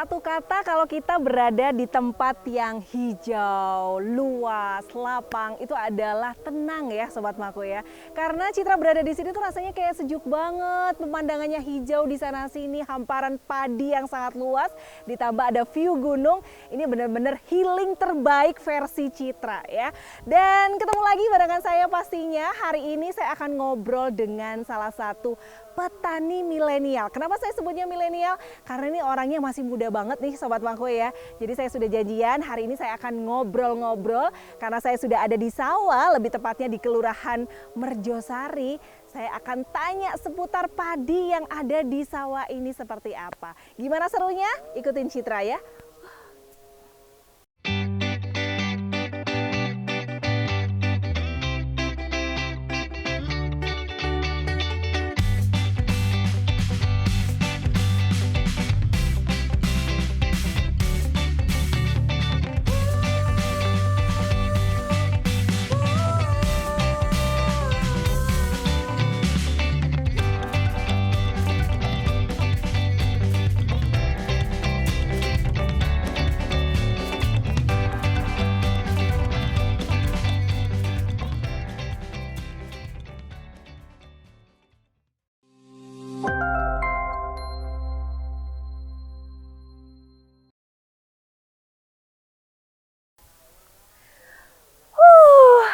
Satu kata kalau kita berada di tempat yang hijau, luas, lapang, itu adalah tenang ya Sobat Mako ya. Karena Citra berada di sini tuh rasanya kayak sejuk banget, pemandangannya hijau di sana sini, hamparan padi yang sangat luas, ditambah ada view gunung. Ini benar-benar healing terbaik versi Citra ya. Dan ketemu lagi barengan saya pastinya. Hari ini saya akan ngobrol dengan salah satu petani milenial. Kenapa saya sebutnya milenial? Karena ini orangnya masih muda banget nih Sobat Mako ya. Jadi saya sudah janjian hari ini saya akan ngobrol-ngobrol karena saya sudah ada di sawah, lebih tepatnya di Kelurahan Merjosari. Saya akan tanya seputar padi yang ada di sawah ini seperti apa. Gimana serunya? Ikutin Citra ya.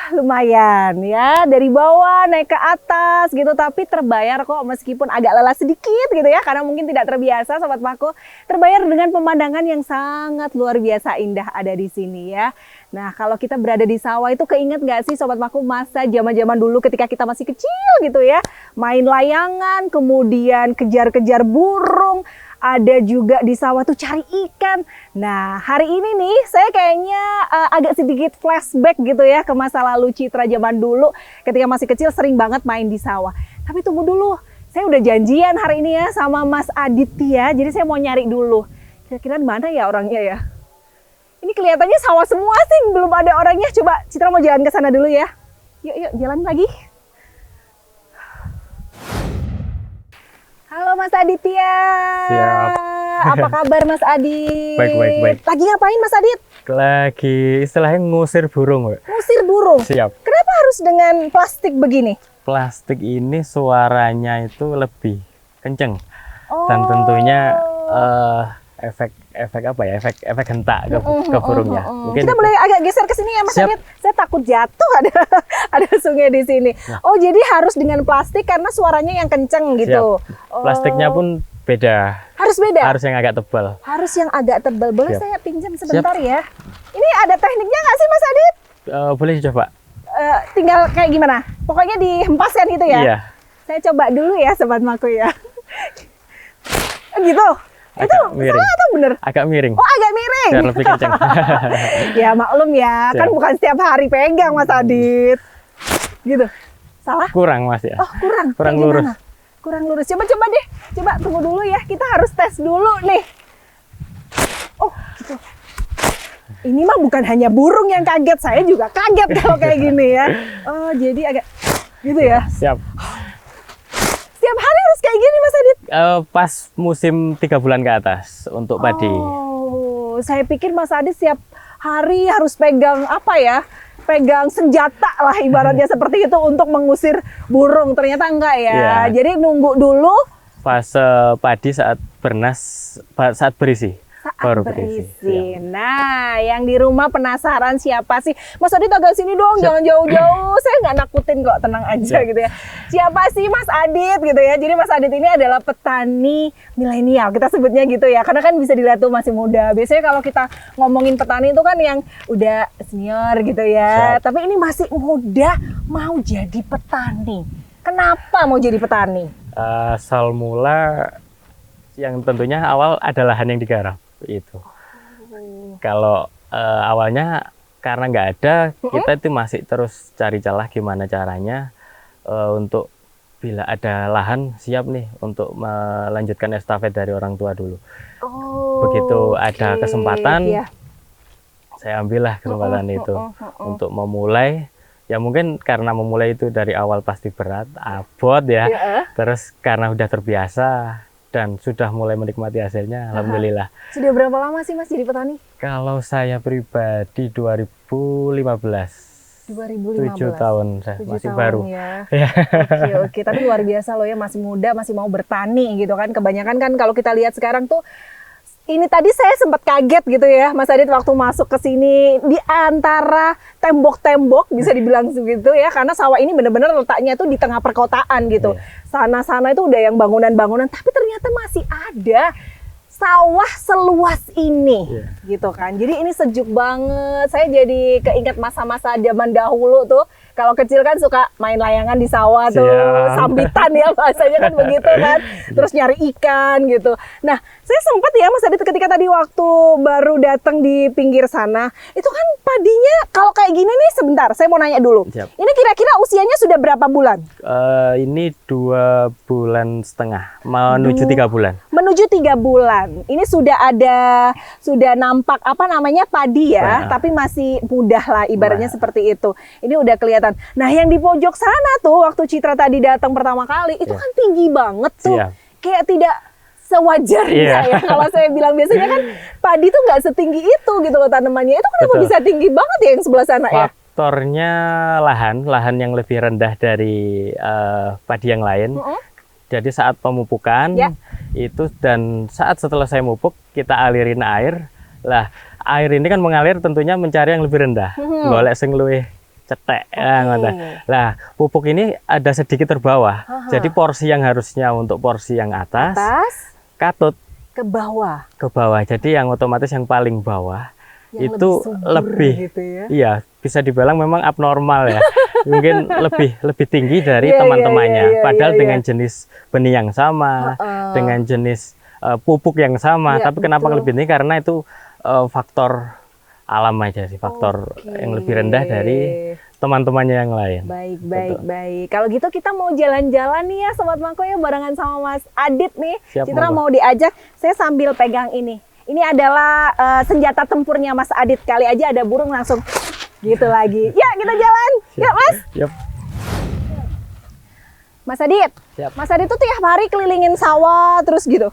Lumayan ya, dari bawah naik ke atas gitu, tapi terbayar kok meskipun agak lelah sedikit gitu ya, karena mungkin tidak terbiasa Sobat Mako, terbayar dengan pemandangan yang sangat luar biasa indah ada di sini ya. Nah kalau kita berada di sawah itu keinget nggak sih Sobat Mako masa zaman-zaman dulu ketika kita masih kecil gitu ya, main layangan, kemudian kejar-kejar burung, ada juga di sawah tuh cari ikan. Nah hari ini nih saya kayaknya agak sedikit flashback gitu ya ke masa lalu Citra zaman dulu ketika masih kecil sering banget main di sawah. Tapi tunggu dulu, saya udah janjian hari ini ya sama Mas Aditya, jadi saya mau nyari dulu. Kira-kira mana ya orangnya ya? Ini kelihatannya sawah semua sih, belum ada orangnya. Coba Citra mau jalan ke sana dulu ya. Yuk yuk jalan lagi. Halo Mas Aditya. Siap. Apa kabar Mas Adit? Baik. Lagi ngapain Mas Adit? Lagi istilahnya ngusir burung, Mbak. Ngusir burung? Siap. Kenapa harus dengan plastik begini? Plastik ini suaranya itu lebih kenceng. Oh. Dan tentunya efek apa ya? Efek hentak ke burungnya. Mungkin kita boleh agak geser ke sini ya Mas Siap. Adit. Saya takut jatuh ada sungai di sini. Nah. Oh, jadi harus dengan plastik karena suaranya yang kenceng gitu. Siap. Plastiknya pun beda. Harus beda. Harus yang agak tebal. Harus yang agak tebal. Boleh Siap. saya pinjam sebentar ya? Ini ada tekniknya nggak sih Mas Adit? Boleh dicoba. Tinggal kayak gimana? Pokoknya dihempaskan gitu ya? Iya. Saya coba dulu ya Sobat Mako ya. Gitu. Agak Itu miring. salah atau bener? Agak miring. Oh agak miring. Biar lebih kenceng. Ya maklum ya, kan Siap. bukan setiap hari pegang Mas Adit. Gitu. Salah? Kurang Mas ya. Oh kurang. Kurang Kayak lurus. gimana? Kurang lurus. Coba deh. Coba tunggu dulu ya. Kita harus tes dulu nih. Oh gitu. Ini mah bukan hanya burung yang kaget, saya juga kaget kalau kayak gini ya. Oh jadi agak gitu ya. Siap. Setiap hari harus kayak gini Mas Adit? Pas musim 3 bulan ke atas untuk padi. Oh, saya pikir Mas Adit setiap hari harus pegang apa ya? Pegang senjata lah ibaratnya seperti itu untuk mengusir burung. Ternyata enggak ya. Iya. Jadi nunggu dulu Fase padi saat berisi. saat berisi. Nah, yang di rumah penasaran siapa sih? Mas Adit agak sini dong, jangan jauh-jauh. Saya nggak nakutin kok, tenang aja gitu ya. Siapa sih Mas Adit gitu ya? Jadi Mas Adit ini adalah petani milenial, kita sebutnya gitu ya. Karena kan bisa dilihat tuh masih muda. Biasanya kalau kita ngomongin petani itu kan yang udah senior gitu ya. Siap. Tapi ini masih muda mau jadi petani. Kenapa mau jadi petani? Asal mula yang tentunya awal ada lahan yang digarap itu. Kalau awalnya karena nggak ada, kita itu masih terus cari celah gimana caranya untuk bila ada lahan siap nih untuk melanjutkan estafet dari orang tua dulu. Begitu ada kesempatan, saya ambillah kesempatan itu untuk memulai. Ya mungkin karena memulai itu dari awal pasti berat, abot ya. Terus karena udah terbiasa, dan sudah mulai menikmati hasilnya. Alhamdulillah. Sudah berapa lama sih Mas jadi petani? Kalau saya pribadi 2015. 2015. 7 tahun saya 7 masih tahun baru. Ya. Ya. Oke, tapi luar biasa loh ya, masih muda, masih mau bertani gitu kan. Kebanyakan kan kalau kita lihat sekarang tuh, ini tadi saya sempat kaget gitu ya, Mas Adit waktu masuk ke sini di antara tembok-tembok bisa dibilang segitu ya, karena sawah ini benar-benar letaknya tuh di tengah perkotaan gitu. Sana-sana itu udah yang bangunan-bangunan, tapi ternyata masih ada sawah seluas ini, gitu kan. Jadi ini sejuk banget. Saya jadi keinget masa-masa zaman dahulu tuh. Kalau kecil kan suka main layangan di sawah tuh, sambitan ya bahasanya kan begitu kan. Terus nyari ikan gitu. Nah, saya sempat ya Mas Adit ketika tadi waktu baru datang di pinggir sana, itu kan padinya kalau kayak gini nih, sebentar saya mau nanya dulu. Siap. Ini kira-kira usianya sudah berapa bulan? Ini 2,5 bulan, menuju 3 bulan. Menuju 3 bulan. Ini sudah nampak apa namanya padi ya, tapi masih mudah lah ibaratnya seperti itu. Ini udah kelihatan. Nah, yang di pojok sana tuh waktu Citra tadi datang pertama kali itu kan tinggi banget tuh. Kayak tidak sewajarnya ya. Kalau saya bilang biasanya kan padi tuh nggak setinggi itu gitu loh tanamannya. Itu kenapa bisa tinggi banget ya yang sebelah sana ya? Faktornya lahan yang lebih rendah dari padi yang lain. Jadi saat pemupukan itu dan saat setelah saya mupuk kita alirin air. Lah, air ini kan mengalir tentunya mencari yang lebih rendah. Golek sing luwih cetek. Lah, pupuk ini ada sedikit terbawah. Jadi porsi yang harusnya untuk porsi yang atas katut ke bawah. Ke bawah. Jadi yang otomatis yang paling bawah yang itu lebih gitu ya? Iya, bisa dibilang memang abnormal ya. Mungkin lebih tinggi dari teman-temannya. Padahal dengan jenis benih yang sama, dengan jenis pupuk yang sama, tapi kenapa lebih tinggi? Karena itu faktor alam aja sih, faktor yang lebih rendah dari teman-temannya yang lain. Baik. Kalau gitu kita mau jalan-jalan nih ya Sobat Mako ya, barengan sama Mas Adit nih. Citra mau diajak, saya sambil pegang ini. Ini adalah senjata tempurnya Mas Adit. Kali aja ada burung langsung gitu lagi. Ya, kita jalan. Yuk Mas. Mas Adit. Mas Adit tuh tiap hari kelilingin sawah terus gitu?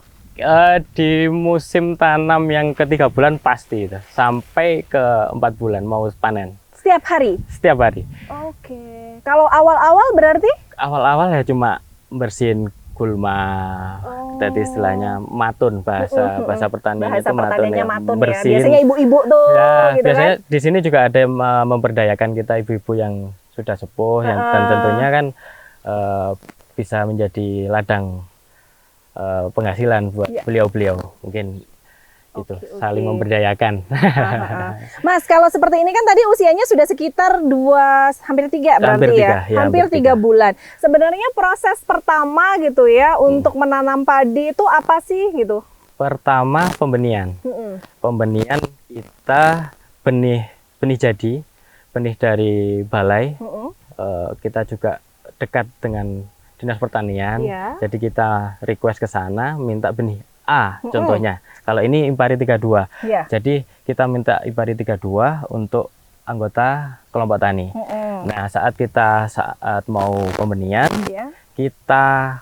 Di musim tanam yang ke-3 bulan pasti itu, sampai ke 4 bulan mau panen. Setiap hari? Setiap hari. Oke. Kalau awal-awal berarti? Awal-awal ya cuma bersihin gulma, jadi istilahnya matun, bahasa pertanian itu matun, bersihin. Biasanya ibu-ibu tuh gitu biasanya kan? Di sini juga ada yang memberdayakan kita ibu-ibu yang sudah sepuh, dan tentunya kan bisa menjadi ladang penghasilan buat beliau-beliau, mungkin itu saling memberdayakan. Mas, kalau seperti ini kan tadi usianya sudah sekitar hampir 3 berarti hampir 3 bulan. Sebenarnya proses pertama gitu ya untuk menanam padi itu apa sih gitu? Pertama pembenihan. Pembenihan kita benih jadi, benih dari balai. Kita juga dekat dengan Dinas Pertanian, jadi kita request ke sana minta benih A contohnya. Kalau ini Impari 32, jadi kita minta Impari 32 untuk anggota kelompok tani. Nah, saat mau pembenihan, kita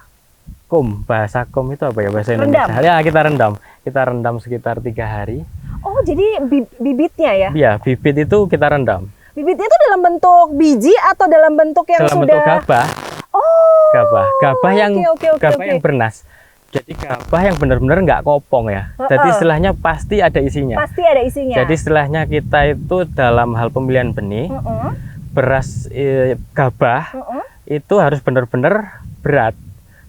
bahasa itu apa ya bahasa Indonesia? Ya, kita rendam sekitar 3 hari. Oh, jadi bibitnya ya? Iya, bibit itu kita rendam. Bibitnya itu dalam bentuk biji atau dalam bentuk yang dalam sudah? Bentuk gabah. Gabah yang bernas. Jadi gabah yang benar-benar nggak kopong ya. Jadi istilahnya pasti ada isinya. Jadi istilahnya kita itu dalam hal pemilihan benih, beras gabah itu harus benar-benar berat,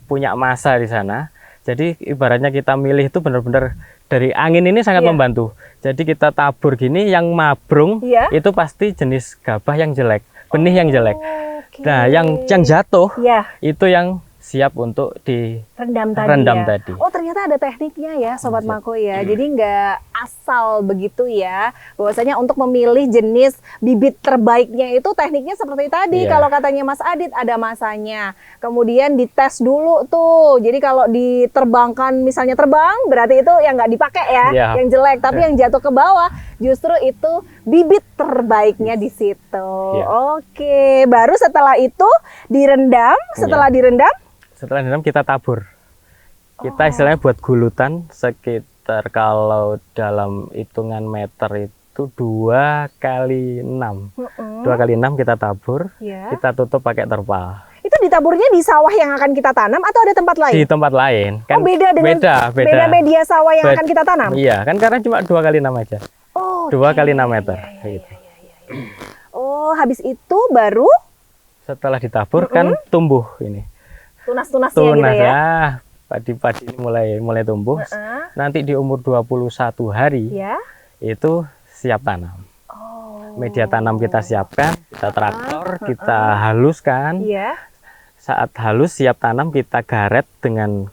punya massa di sana. Jadi ibaratnya kita milih itu benar-benar dari angin ini sangat membantu. Jadi kita tabur gini, yang mabrung itu pasti jenis gabah yang jelek, benih yang jelek. Nah, yang jatuh itu yang siap untuk direndam tadi. Oh, ternyata ada tekniknya ya Sobat Mako ya. Jadi nggak asal begitu ya. Bahwasanya untuk memilih jenis bibit terbaiknya itu tekniknya seperti tadi. Kalau katanya Mas Adit ada masanya. Kemudian dites dulu tuh. Jadi kalau diterbangkan, misalnya terbang, berarti itu yang nggak dipakai ya, yang jelek. Tapi yang jatuh ke bawah justru itu bibit terbaiknya di situ. Oke, baru setelah itu direndam. Setelah direndam kita tabur. Kita istilahnya buat gulutan sekitar kalau dalam hitungan meter itu 2 kali 6. 2 kali 6 kita tabur, Ya. kita tutup pakai terpal. Itu ditaburnya di sawah yang akan kita tanam atau ada tempat lain? Di tempat lain. Oh, beda dengan beda media sawah yang akan kita tanam? Iya, kan karena cuma 2 kali 6 aja. Oh, 2 kali 6 meter. Gitu. Oh, habis itu baru Setelah ditabur kan tumbuh ini. tunas-tunasnya gitu Tunas ya? ya. Padi-padi ini mulai tumbuh. Nanti di umur 21 hari Ya. itu siap tanam. Oh. Media tanam kita siapkan, kita traktor, kita haluskan. Iya. Saat halus siap tanam kita garet dengan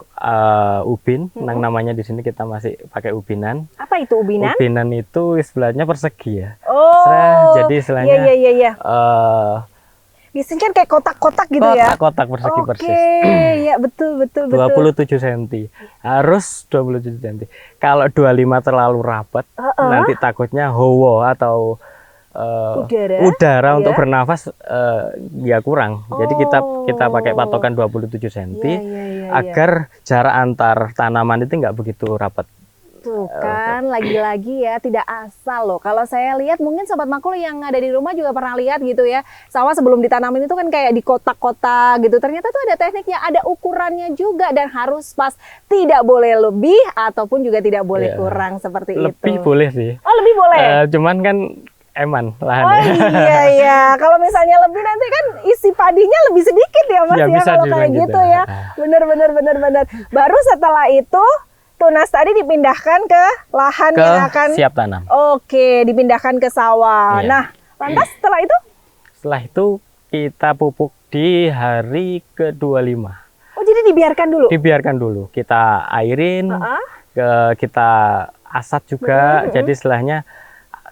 ubin. Namanya di sini kita masih pakai ubinan. Apa itu ubinan? Ubinan itu istilahnya persegi ya. Oh. Jadi istilahnya Iya. Biasanya kan kayak kotak-kotak gitu ya? kotak persegi persis. Oke, ya betul. 27 cm. Harus 27 cm. Kalau 25 terlalu rapat, nanti takutnya hawa atau udara untuk bernafas ya kurang. Jadi kita pakai patokan 27 cm agar jarak antar tanaman itu nggak begitu rapat. Tuh kan, lagi-lagi ya tidak asal loh. Kalau saya lihat mungkin Sobat Makul yang ada di rumah juga pernah lihat gitu ya. Sawah sebelum ditanamin itu kan kayak di kotak-kotak gitu. Ternyata tuh ada tekniknya, ada ukurannya juga dan harus pas. Tidak boleh lebih ataupun juga tidak boleh kurang seperti itu. Lebih boleh sih. Oh, lebih boleh? Cuman kan eman Oh lahannya. iya. Kalau misalnya lebih nanti kan isi padinya lebih sedikit ya Mas Ya, ya, bisa kalau dibilang kayak gitu ya. Bener. Baru setelah itu tunas tadi dipindahkan ke lahan yang akan siap tanam. Oke, dipindahkan ke sawah. Iya. Nah, lantas setelah itu? Setelah itu kita pupuk di hari ke-25. Oh, jadi dibiarkan dulu? Dibiarkan dulu. Kita airin, kita asat juga. Jadi istilahnya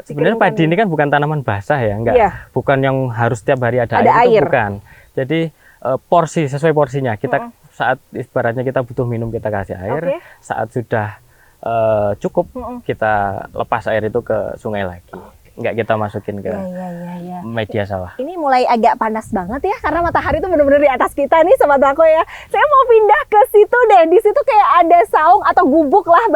sebenarnya padi ini kan bukan tanaman basah ya, bukan yang harus setiap hari ada air. Itu bukan. Jadi porsi sesuai porsinya. Kita saat ibaratnya kita butuh minum kita kasih air. Saat sudah cukup kita lepas air itu ke sungai lagi. Enggak kita masukin ke media sawah. Ini mulai agak panas banget ya karena matahari itu benar-benar di atas kita nih Sobat Makul ya. Saya mau pindah ke situ deh. Di situ kayak ada saung atau gubuk lah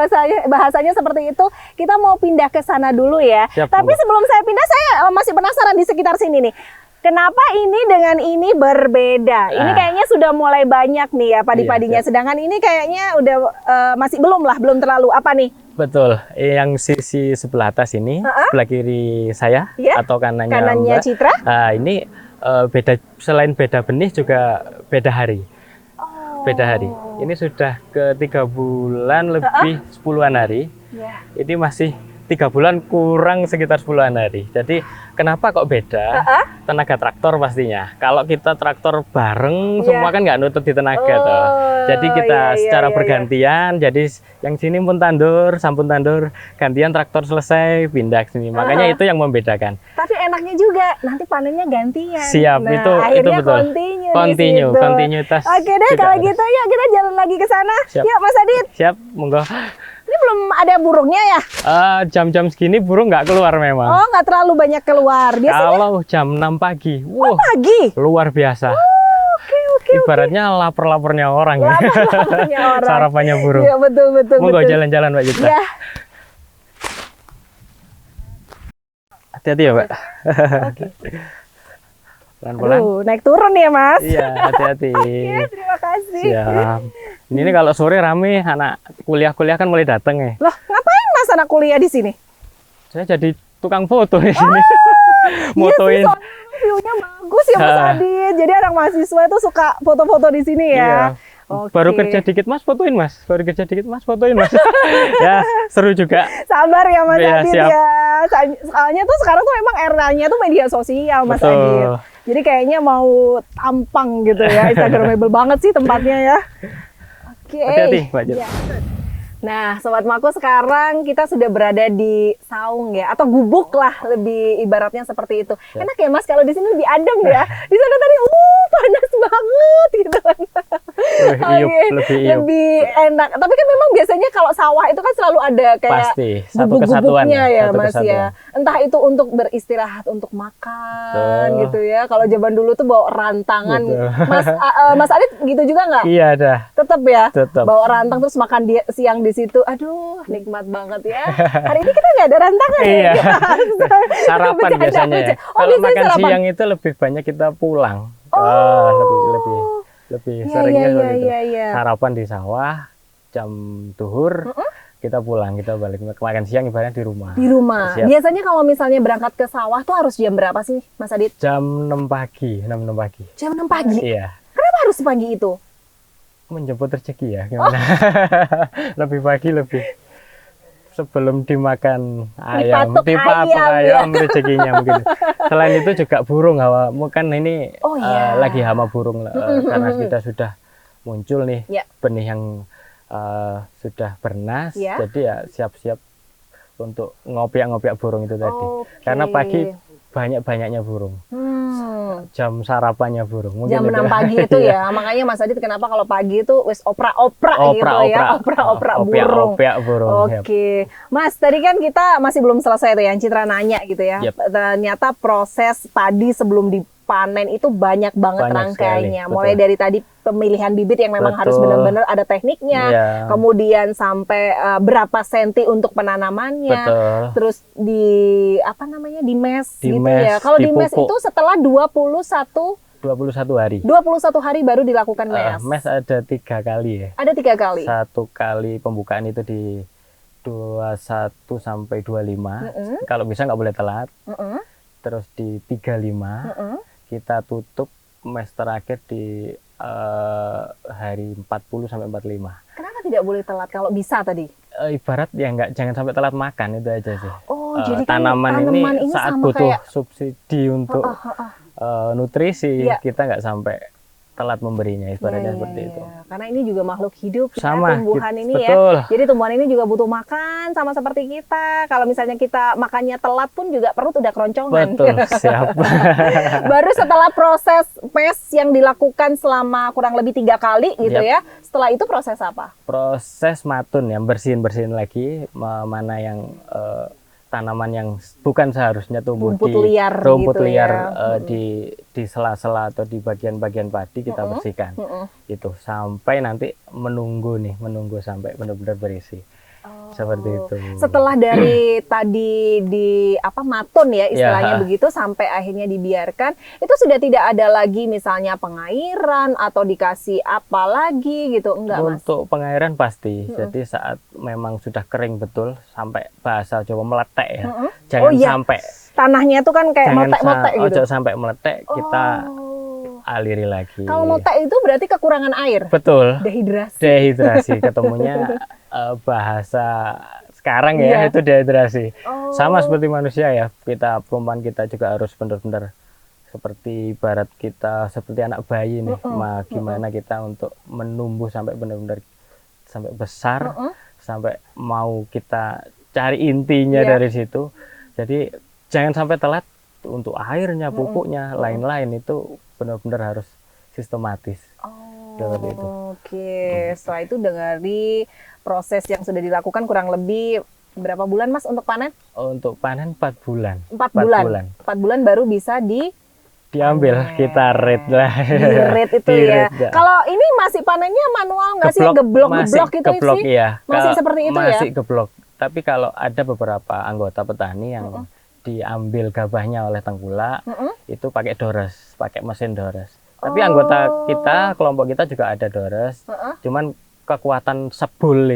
bahasanya seperti itu. Kita mau pindah ke sana dulu ya. Tapi sebelum saya pindah saya masih penasaran di sekitar sini nih. Kenapa ini dengan ini berbeda? Ini kayaknya sudah mulai banyak nih ya padi-padinya. Sedangkan ini kayaknya udah masih belum terlalu. Apa nih? Betul. Yang sisi sebelah atas ini, sebelah kiri saya atau kanannya Mbak, Citra. Ini beda, selain beda benih juga beda hari. Beda hari. Ini sudah ke 3 bulan lebih 10-an hari. Ini masih 3 bulan kurang sekitar 10-an hari. Jadi kenapa kok beda? Tenaga traktor pastinya. Kalau kita traktor bareng semua kan nggak nutut di tenaga tuh. Jadi kita secara bergantian. Jadi yang sini pun tandur, sampun tandur, gantian traktor selesai pindah ke sini. Makanya itu yang membedakan. Tapi enaknya juga nanti panennya gantian. Siap, nah, itu betul. Kontinuitas. Oke deh kalau gitu yuk kita jalan lagi ke sana. Yuk Mas Adit. Siap, monggo. Ini belum ada burungnya ya? Jam-jam segini burung nggak keluar memang. Oh, nggak terlalu banyak keluar. Biasanya kalau jam 6 pagi, pagi? Luar biasa. Oke. Ibaratnya lapar-laparnya orang. Lapar-laparnya orang. Sarapannya burung. Iya, betul. Monggo jalan-jalan Mbak Citra. Ya. Hati-hati ya Mbak. Pelan-pelan. Naik turun ya Mas. Iya, hati-hati. Oke, terima kasih. Siap. Ini kalau sore rame, anak kuliah-kuliah kan mulai datang ya. Loh, ngapain Mas anak kuliah di sini? Saya jadi tukang foto di sini. Motoin. Iya sih, view-nya bagus ya Mas Adit. Jadi anak mahasiswa itu suka foto-foto di sini ya. Oke. Baru kerja dikit Mas, fotoin Mas. Ya, seru juga. Sabar ya Mas Adit siap. ya. Soalnya tuh sekarang tuh memang eranya tuh media sosial Mas Adit. Jadi kayaknya mau tampang gitu ya. Instagramable banget sih tempatnya ya. Oke. Hati-hati Mbak Citra. Nah, Sobat Mako, sekarang kita sudah berada di saung ya, atau gubuk lah, lebih ibaratnya seperti itu. Ya. Enak ya Mas, kalau di sini lebih adem ya. Di sana tadi, panas banget gitu kan. Lebih iup. Lebih enak. Tapi kan memang biasanya kalau sawah itu kan selalu ada kayak Pasti, satu kesatuan gubuk-gubuknya ya satu Mas kesatuan. ya. Entah itu untuk beristirahat, untuk makan Betul. gitu ya. Kalau zaman dulu tuh bawa rantangan. Betul. Mas Adit gitu juga nggak? Iya dah, Tetap ya, tetap. bawa rantang terus makan siang di situ. Aduh, nikmat banget ya. Hari ini kita nggak ada rantangan Iya. ya. Sarapan Bercanda, biasanya ya. bercanda. Oh, Kalau biasanya makan sarapan. siang itu lebih banyak kita pulang. Oh. Lebih Iya, seringnya iya, seperti itu. iya, iya. Sarapan di sawah, jam duhur, kita pulang, kita balik makan siang ibaratnya di rumah. Di rumah. Siap. Biasanya kalau misalnya berangkat ke sawah tuh harus jam berapa sih, Mas Adit? Jam 6 pagi, 6 pagi. Jam 6 pagi. Iya. Kenapa harus pagi itu? Menjemput rezeki ya, gimana? Lebih pagi lebih. Sebelum dimakan ayam, Dipatok ayam, ya. rezekinya mungkin. Selain itu juga burung hawa, kan ini Oh, iya. lagi hama burung karena kita sudah muncul nih Ya. benih yang sudah bernas, Ya. jadi ya siap-siap untuk ngopiak-ngopiak burung itu tadi. Oke. Karena pagi banyak-banyaknya burung, jam sarapannya burung. Mungkin Jam 6 pagi itu ya. Makanya Mas Adit kenapa kalau pagi itu wis oprak-oprak gitu ya. Oprak-oprak burung. Opiak burung. Oke, Mas, tadi kan kita masih belum selesai tuh yang Citra nanya gitu ya. Yep. Ternyata proses padi sebelum dipanen itu banyak banget Banyak rangkaiannya. sekali, Mulai betul. dari tadi pemilihan bibit yang memang harus Betul. benar-benar ada tekniknya. Iya. Kemudian sampai berapa senti untuk penanamannya. Betul. Terus di apa namanya? Di mes Di gitu mes, ya. Kalau di mes dipupuk. itu setelah 21 21 hari. hari baru dilakukan mes. Mes ada 3 kali ya. Ada 3 kali. Satu kali pembukaan itu di 21 sampai 25. Kalau bisa nggak boleh telat. Mm-mm. Terus di 35 Mm-mm. kita tutup mes terakhir di hari 40 sampai 45. Kenapa tidak boleh telat kalau bisa tadi? Ibarat ya jangan sampai telat makan itu aja sih. Oh, jadi kan tanaman tanaman ini ini saat sama butuh kayak- subsidi untuk nutrisi, Iya. kita nggak sampai telat memberinya, ibaratnya Iya, seperti iya, itu. iya. Karena ini juga makhluk hidup ya, Sama, tumbuhan ini betul. ya. Jadi tumbuhan ini juga butuh makan sama seperti kita. Kalau misalnya kita makannya telat pun juga perut udah keroncongan. Betul, siap. Baru setelah proses mes yang dilakukan selama kurang lebih 3 kali gitu Yap. ya. Setelah itu proses apa? Proses matun ya, bersihin lagi mana yang tanaman yang bukan seharusnya tumbuh Rumput di liar rumput gitu liar ya. di sela-sela atau di bagian-bagian padi kita bersihkan. Itu sampai nanti menunggu sampai benar-benar berisi. Seperti itu. Setelah dari tadi di matun ya istilahnya Ya. begitu sampai akhirnya dibiarkan, itu sudah tidak ada lagi misalnya pengairan atau dikasih apa lagi gitu, enggak Mas? Untuk pengairan pasti. Jadi saat memang sudah kering betul sampai bahasa Jawa meletek ya. Jangan Oh iya. sampai Tanahnya itu kan kayak jangan motek-motek gitu. jangan sampai meletek, kita Oh. aliri lagi. Kalau motek itu berarti kekurangan air, Betul. dehidrasi. Dehidrasi ketemunya bahasa sekarang ya, Iya. itu dehidrasi. Oh. Sama seperti manusia ya, kita perempuan kita juga harus benar-benar seperti ibarat kita seperti anak bayi nih. Gimana kita untuk menumbuh sampai benar-benar sampai besar, sampai mau kita cari intinya Iya. dari situ. Jadi jangan sampai telat untuk airnya, pupuknya, lain-lain itu benar-benar harus sistematis. Seperti itu. Oke, setelah itu dari proses yang sudah dilakukan kurang lebih berapa bulan Mas untuk panen? Untuk panen 4 bulan. 4 bulan. 4 bulan baru bisa Diambil, panen. kita rate lah. Di-rate itu ya. Kalau ini masih panennya manual nggak sih? Geblok-geblok gitu geblok, sih? iya. Masih seperti itu ya? Masih geblok. Tapi kalau ada beberapa anggota petani yang diambil gabahnya oleh tengkulak, itu pakai dores, pakai mesin dores. Tapi anggota kita, kelompok kita juga ada dores. Cuman kekuatan sebul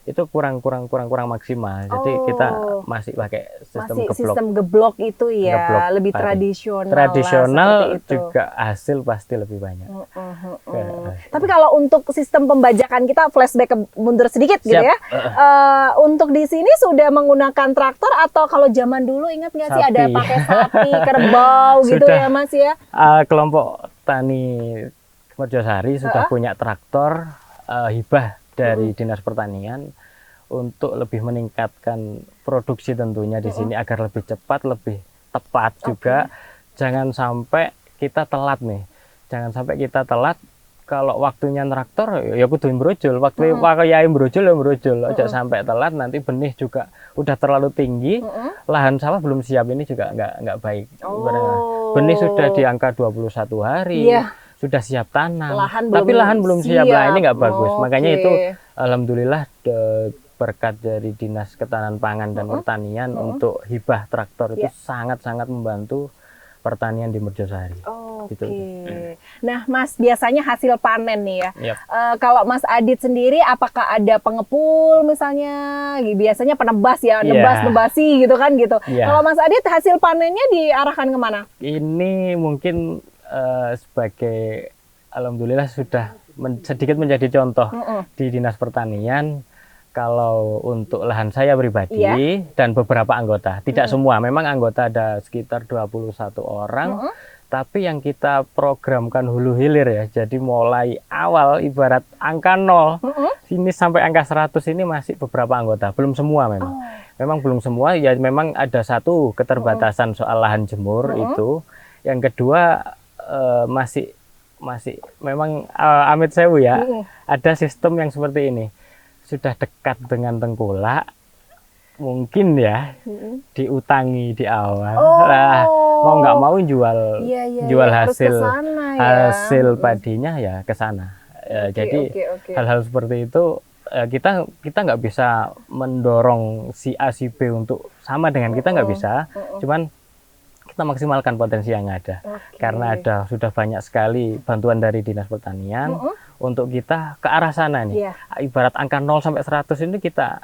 itu kurang maksimal. Jadi kita masih pakai sistem Masih geblok. sistem geblok itu ya, Geblok lebih padi. tradisional. Tradisional lah, seperti itu. juga hasil pasti lebih banyak. Tapi kalau untuk sistem pembajakan kita flashback mundur sedikit gitu Siap. ya. Untuk di sini sudah menggunakan traktor atau kalau zaman dulu ingat nggak sih ada Sapi. pakai sapi, kerbau gitu Sudah. ya Mas ya? Kelompok tani Merjosari sudah punya traktor hibah dari Dinas Pertanian. untuk lebih meningkatkan produksi tentunya di sini agar lebih cepat, lebih tepat juga. Jangan sampai kita telat nih. Jangan sampai kita telat. Kalau waktunya traktor ya kudu brojol, waktu yai brojol ya brojol. Aja sampai telat nanti benih juga udah terlalu tinggi, lahan sawah belum siap, ini juga nggak baik. Benih sudah di angka 21 hari. Sudah siap tanam, tapi lahan belum siap. Lah ini nggak bagus. Makanya itu alhamdulillah berkat dari Dinas Ketahanan Pangan dan Pertanian untuk hibah traktor itu sangat-sangat membantu pertanian di Merjosari. Gitu. Nah, Mas, biasanya hasil panen nih ya. Kalau Mas Adit sendiri, apakah ada pengepul misalnya? Biasanya penebas ya, nebasi gitu kan gitu. Kalau Mas Adit hasil panennya diarahkan kemana? Ini mungkin sebagai alhamdulillah sudah sedikit menjadi contoh di Dinas Pertanian. Kalau untuk lahan saya pribadi dan beberapa anggota, tidak semua, memang anggota ada sekitar 21 orang, tapi yang kita programkan hulu hilir ya, jadi mulai awal ibarat angka 0, ini sampai angka 100 ini masih beberapa anggota, belum semua memang. Memang belum semua, ya memang ada satu keterbatasan soal lahan jemur itu. Yang kedua masih memang amit sewu ya, ada sistem yang seperti ini. Sudah dekat dengan tengkulak, mungkin ya diutangi di awal. Mau nggak mau jual hasil padinya ya ke sana. Jadi hal-hal seperti itu kita nggak bisa mendorong si A si B untuk sama dengan kita, nggak bisa. Cuman kita maksimalkan potensi yang ada. Karena sudah banyak sekali bantuan dari Dinas Pertanian untuk kita ke arah sana nih. Ibarat angka 0 sampai 100 ini kita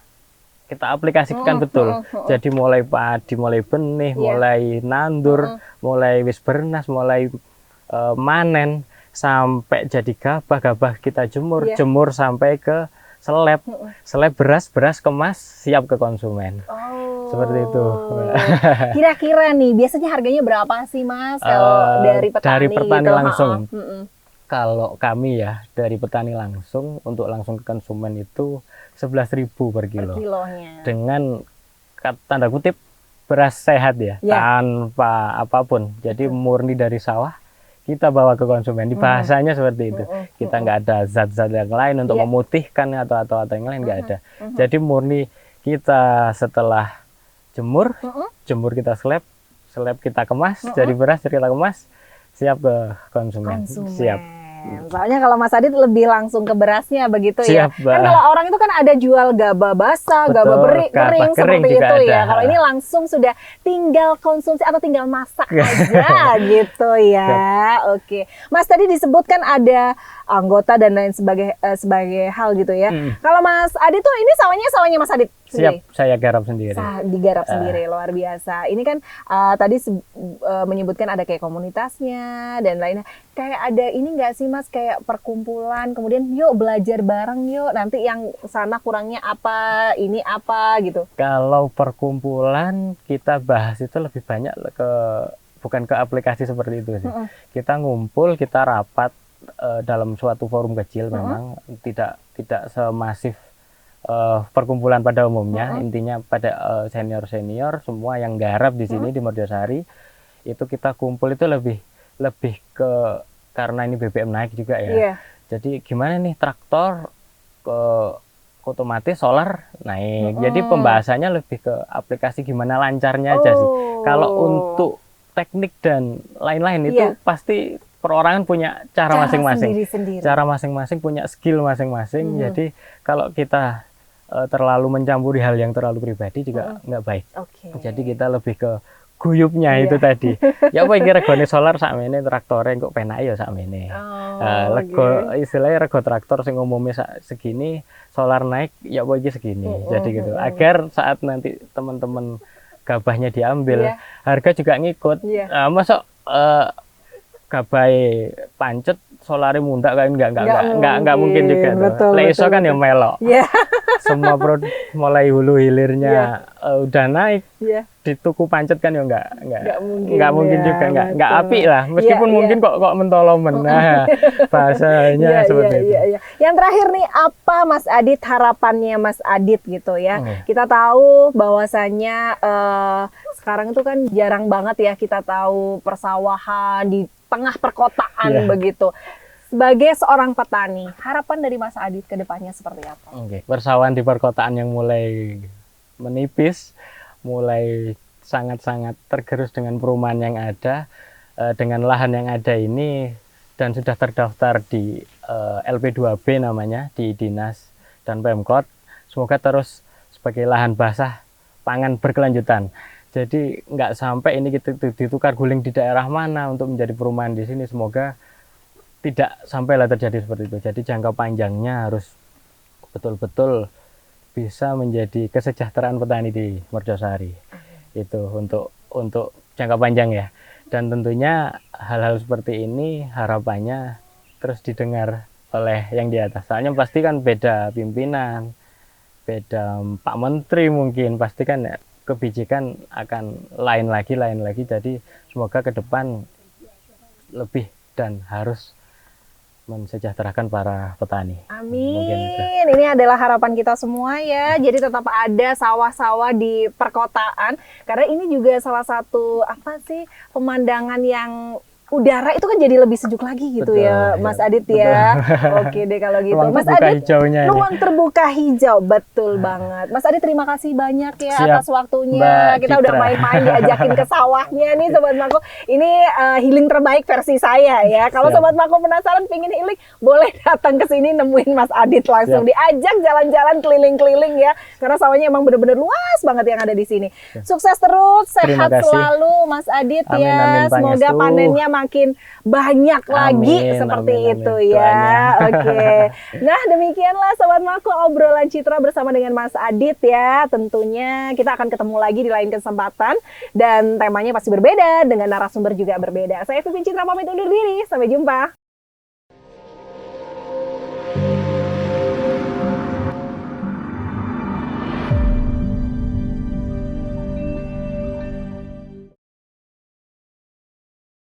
aplikasikan betul. Jadi mulai padi, mulai benih, mulai nandur, mulai wis bernas, mulai manen sampai jadi gabah kita jemur sampai ke seleb beras kemas siap ke konsumen. Seperti itu. Kira-kira nih biasanya harganya berapa sih, Mas, kalau dari petani gitu? Langsung? Kalau kami ya dari petani langsung untuk langsung ke konsumen itu 11.000 per kilo. Dengan tanda kutip beras sehat ya, tanpa apapun. Jadi murni dari sawah kita bawa ke konsumen. Di bahasanya seperti itu. Kita nggak ada zat-zat yang lain untuk memutihkan atau yang lain, nggak ada. Jadi murni kita setelah jemur kita seleb kita kemas, jadi beras kita kemas, siap ke konsumen. Siap. Soalnya kalau Mas Adit lebih langsung ke berasnya begitu ya. Kan kalau orang itu kan ada jual gabah basah, gabah kering seperti itu ya. Kalau ini langsung sudah tinggal konsumsi atau tinggal masak aja gitu ya. Oke. Mas tadi disebutkan ada anggota dan lain sebagai hal gitu ya. Kalau Mas Adit tuh ini sawahnya Mas Adit sendiri? Siap, saya garap sendiri. Digarap sendiri, luar biasa. Ini kan tadi menyebutkan ada kayak komunitasnya dan lainnya. Kayak ada ini nggak sih Mas, kayak perkumpulan, kemudian yuk belajar bareng yuk, nanti yang sana kurangnya apa, ini apa gitu. Kalau perkumpulan kita bahas itu lebih banyak bukan ke aplikasi seperti itu sih. Kita ngumpul, kita rapat dalam suatu forum kecil, memang tidak semasif perkumpulan pada umumnya. Intinya pada senior semua yang garap di sini di Merjosari itu kita kumpul itu lebih ke, karena ini BBM naik juga ya. Jadi gimana nih traktor otomatis solar naik. Jadi pembahasannya lebih ke aplikasi gimana lancarnya aja sih. Kalau untuk teknik dan lain-lain itu pasti perorangan punya cara masing-masing. Cara masing-masing punya skill masing-masing. Jadi kalau kita terlalu mencampuri hal yang terlalu pribadi juga nggak baik. Jadi kita lebih ke guyupnya itu tadi. Ya apa kira regane solar sakmene, traktore kok penake ya sakmene. Istilahnya rego traktor sing umumnya segini, solar naik ya apa iki segini. Jadi gitu. Agar saat nanti teman-teman gabahnya diambil, harga juga ngikut. Masuk gabah pancet solare mundak kan nggak mungkin juga tuh. Betul, Lek iso betul, kan ya betul. melok. Iya. Semua produk mulai hulu hilirnya udah naik, Iya. di tuku pancet kan ya Nggak mungkin juga ya, nggak betul. apik lah, meskipun Iya, mungkin kok mentolomen. Nah, bahasanya Iya, seperti itu. iya. Yang terakhir nih, apa Mas Adit harapannya Mas Adit gitu ya? Oke. Kita tahu bahwasannya sekarang itu kan jarang banget ya kita tahu persawahan di tengah perkotaan Iya. begitu. Sebagai seorang petani, harapan dari Mas Adit ke depannya seperti apa? Oke, persawahan di perkotaan yang mulai menipis, mulai sangat-sangat tergerus dengan perumahan yang ada, dengan lahan yang ada ini, dan sudah terdaftar di LP2B namanya, di Dinas dan Pemkot. Semoga terus sebagai lahan basah pangan berkelanjutan. Jadi nggak sampai ini kita ditukar guling di daerah mana untuk menjadi perumahan di sini. Semoga tidak sampailah terjadi seperti itu. Jadi jangka panjangnya harus betul-betul bisa menjadi kesejahteraan petani di Merjosari. Itu untuk jangka panjang ya. Dan tentunya hal-hal seperti ini harapannya terus didengar oleh yang di atas. Soalnya pasti kan beda pimpinan, beda Pak Menteri mungkin, pasti kan ya, kebijakan akan lain lagi. Jadi semoga ke depan lebih dan harus mensejahterakan para petani. Mungkin itu. Amin. Ini adalah harapan kita semua ya. Jadi tetap ada sawah-sawah di perkotaan. Karena ini juga salah satu pemandangan yang udara itu kan jadi lebih sejuk lagi gitu. Betul, ya, Mas Adit ya. Oke deh kalau gitu. Ruang Mas terbuka Adit, hijaunya ini. ruang terbuka hijau, betul banget. Mas Adit terima kasih banyak ya Siap, atas waktunya. Mbak Kita udah Citra. main-main diajakin ke sawahnya nih Sobat Mako. Ini healing terbaik versi saya ya. Kalau Siap. Sobat Mako penasaran pingin healing, boleh datang ke sini nemuin Mas Adit langsung. Siap. Diajak jalan-jalan keliling-keliling ya. Karena sawahnya emang bener-bener luas banget yang ada di sini. Sukses terus, Terima sehat kasih. selalu Mas Adit Amin, ya. amin, Semoga Pangestu. panennya makin banyak lagi Amin, seperti amin, itu amin. ya. Doanya. Oke. Nah, demikianlah Sobat Mako obrolan Citra bersama dengan Mas Adit ya. Tentunya kita akan ketemu lagi di lain kesempatan dan temanya pasti berbeda dengan narasumber juga berbeda. Saya Vivin Citra pamit undur diri. Sampai jumpa.